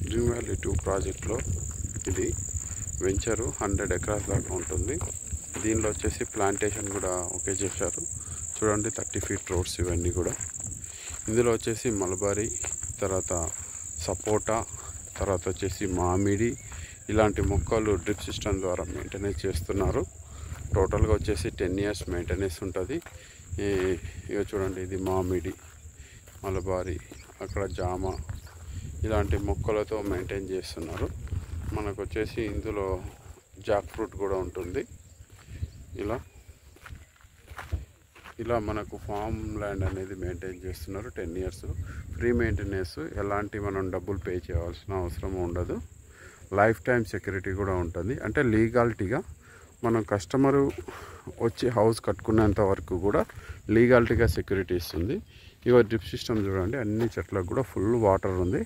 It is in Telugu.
గ్రీన్ వ్యాలీ 2 ప్రాజెక్ట్లో ఇది వెంచరు 100 ఎకరాస్ దాకా ఉంటుంది. దీనిలో వచ్చేసి ప్లాంటేషన్ కూడా ఓకే చేశారు. చూడండి 30 ఫీట్ రోడ్స్ ఇవన్నీ కూడా. ఇందులో వచ్చేసి మల్బరీ, తర్వాత సపోటా, తర్వాత వచ్చేసి మామిడి, ఇలాంటి మొక్కలు డ్రిప్ సిస్టమ్ ద్వారా మెయింటెనెన్స్ చేస్తున్నారు. టోటల్గా వచ్చేసి 10 years మెయింటెనెన్స్ ఉంటుంది. ఇక చూడండి, ఇది మామిడి, మలబారీ, అక్కడ జామ, ఇలాంటి మొక్కలతో మెయింటైన్ చేస్తున్నారు. మనకు వచ్చేసి ఇందులో జాక్ ఫ్రూట్ కూడా ఉంటుంది. ఇలా మనకు ఫామ్ ల్యాండ్ అనేది మెయింటైన్ చేస్తున్నారు. 10 years ఫ్రీ మెయింటెనెన్స్, ఎలాంటి మనం డబ్బులు పే చేయాల్సిన అవసరం ఉండదు. లైఫ్ టైం సెక్యూరిటీ కూడా ఉంటుంది. అంటే లీగాలిటీగా మనం కస్టమరు వచ్చి హౌస్ కట్టుకునేంత వరకు కూడా లీగాలిటీగా సెక్యూరిటీ ఇస్తుంది. ఇక డ్రిప్ సిస్టమ్ చూడండి, అన్ని చెట్లకు కూడా ఫుల్ వాటర్ ఉంది.